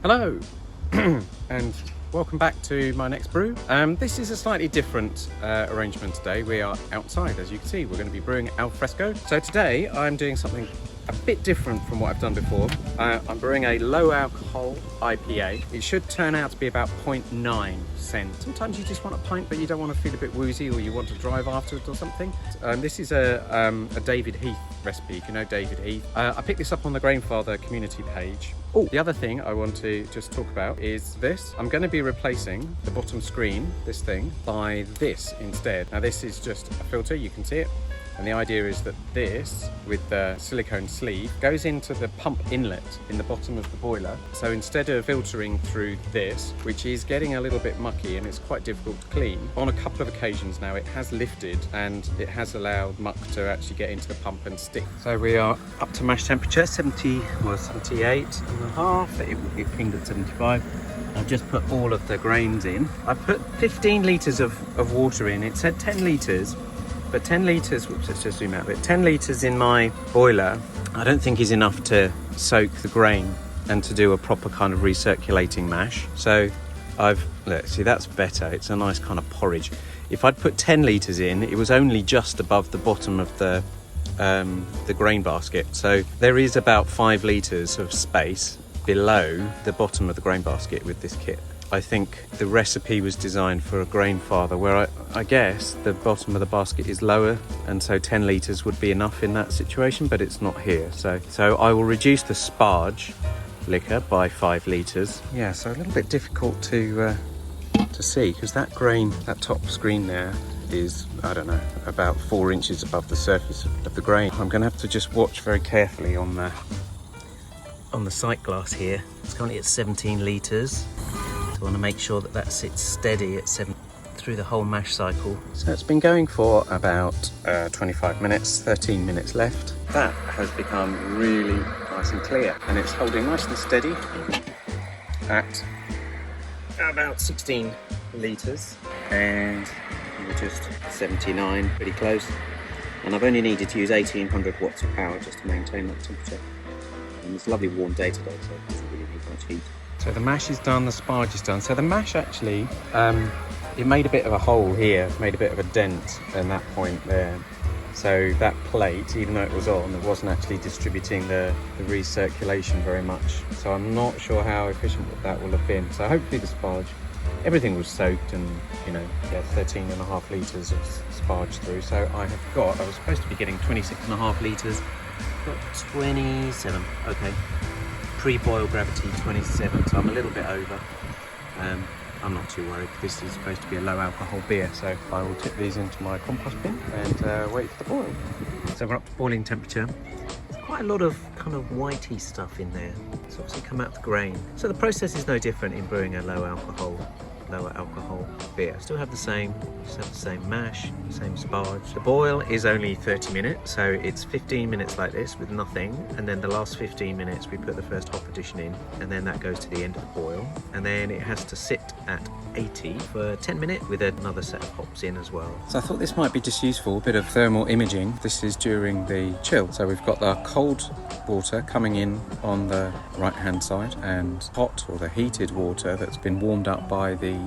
Hello and welcome back to my next brew. This is a slightly different arrangement today. We are outside, as you can see. We're going to be brewing al fresco. So today I'm doing something a bit different from what I've done before. I'm brewing a low alcohol IPA. It should turn out to be about 0.9%. Sometimes you just want a pint but you don't want to feel a bit woozy, or you want to drive afterwards or something. This is a David Heath recipe, if you know David Heath. I picked this up on the Grainfather community page. Oh, the other thing I want to just talk about is this. I'm going to be replacing the bottom screen, this thing, by this instead. Now this is just a filter, you can see it. And the idea is that this, with the silicone sleeve, goes into the pump inlet in the bottom of the boiler. So instead of filtering through this, which is getting a little bit mucky and it's quite difficult to clean, on a couple of occasions now it has lifted and it has allowed muck to actually get into the pump and stick. So we are up to mash temperature, 78.5, it will be pinged at 75. I've just put all of the grains in. I've put 15 litres of water in. It said 10 litres. But 10 litres, whoops, let's just zoom out a bit. 10 litres in my boiler, I don't think is enough to soak the grain and to do a proper kind of recirculating mash. So look, see, that's better. It's a nice kind of porridge. If I'd put 10 litres in, it was only just above the bottom of the grain basket. So there is about 5 litres of space below the bottom of the grain basket with this kit. I think the recipe was designed for a Grainfather where I guess the bottom of the basket is lower, and so 10 litres would be enough in that situation, but it's not here. So I will reduce the sparge liquor by 5 litres. Yeah, so a little bit difficult to see, because that grain, that top screen there is, I don't know, about 4 inches above the surface of the grain. I'm going to have to just watch very carefully on the sight glass here. It's currently at 17 litres. I want to make sure that that sits steady at 7 through the whole mash cycle. So it's been going for about 25 minutes, 13 minutes left. That has become really nice and clear, and it's holding nice and steady at about 16 litres, and we're just 79, pretty close. And I've only needed to use 1800 watts of power just to maintain that temperature. And it's a lovely warm day today, so it doesn't really need much heat. So the mash is done, the sparge is done. So the mash actually, it made a bit of a hole here, made a bit of a dent in that point there. So that plate, even though it was on, it wasn't actually distributing the recirculation very much. So I'm not sure how efficient that will have been. So hopefully the sparge, everything was soaked, and 13.5 litres of sparge through. So I was supposed to be getting 26.5 litres, got 27, okay. Pre-boil gravity 27, so I'm a little bit over. I'm not too worried. This is supposed to be a low alcohol beer, so I will tip these into my compost bin and wait for the boil. So we're up to boiling temperature. There's quite a lot of kind of whitey stuff in there. It's obviously come out the grain. So the process is no different in brewing a lower alcohol beer. Still have the same mash, same sparge. The boil is only 30 minutes, so it's 15 minutes like this with nothing, and then the last 15 minutes we put the first hop addition in, and then that goes to the end of the boil, and then it has to sit at 80 for 10 minutes with another set of hops in as well. So I thought this might be just useful, a bit of thermal imaging. This is during the chill, so we've got the cold water coming in on the right hand side, and hot, or the heated water, that's been warmed up by the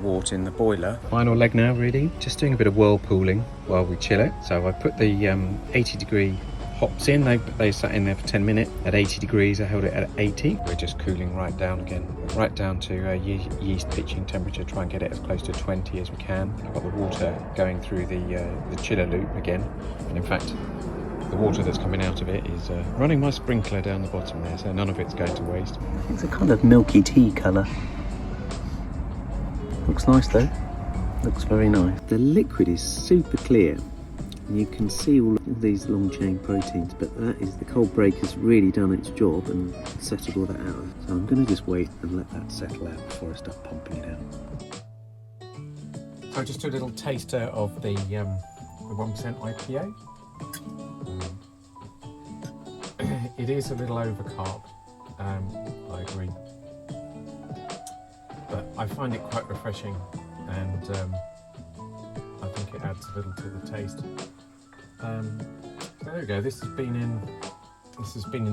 wort in the boiler. Final leg now, really. Just doing a bit of whirlpooling while we chill it. So I put the 80 degree hops in. They sat in there for 10 minutes at 80 degrees. I held it at 80. We're just cooling right down again, right down to yeast pitching temperature. Try and get it as close to 20 as we can. I've got the water going through the chiller loop again, and in fact the water that's coming out of it is running my sprinkler down the bottom there, so none of it's going to waste. It's a kind of milky tea colour. Looks nice though, looks very nice. The liquid is super clear. You can see all these long chain proteins, but that is, the cold break has really done its job and settled all that out. So I'm going to just wait and let that settle out before I start pumping it out. So just a little taster of the 1% IPA. It is a little overcarb, I agree. But I find it quite refreshing, and I think it adds a little to the taste. So there we go. This has been in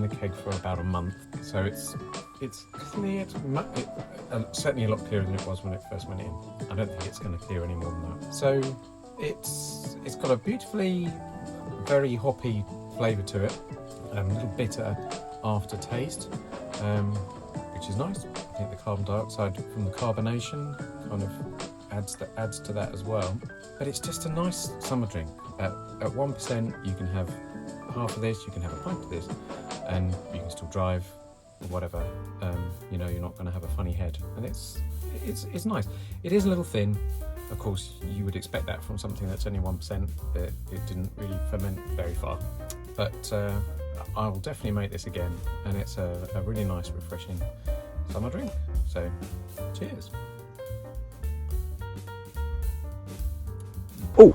the keg for about a month, so it's it's certainly a lot clearer than it was when it first went in. I don't think it's going to clear any more than that. So it's got a beautifully very hoppy flavour to it, a little bitter aftertaste, which is nice. I think the carbon dioxide from the carbonation kind of adds to that as well. But it's just a nice summer drink. At 1%, you can have half of this, you can have a pint of this, and you can still drive or whatever. You know, you're not going to have a funny head, and it's nice. It is a little thin. Of course, you would expect that from something that's only 1%. That it didn't really ferment very far. But I will definitely make this again, and it's a really nice, refreshing summer drink. So, cheers.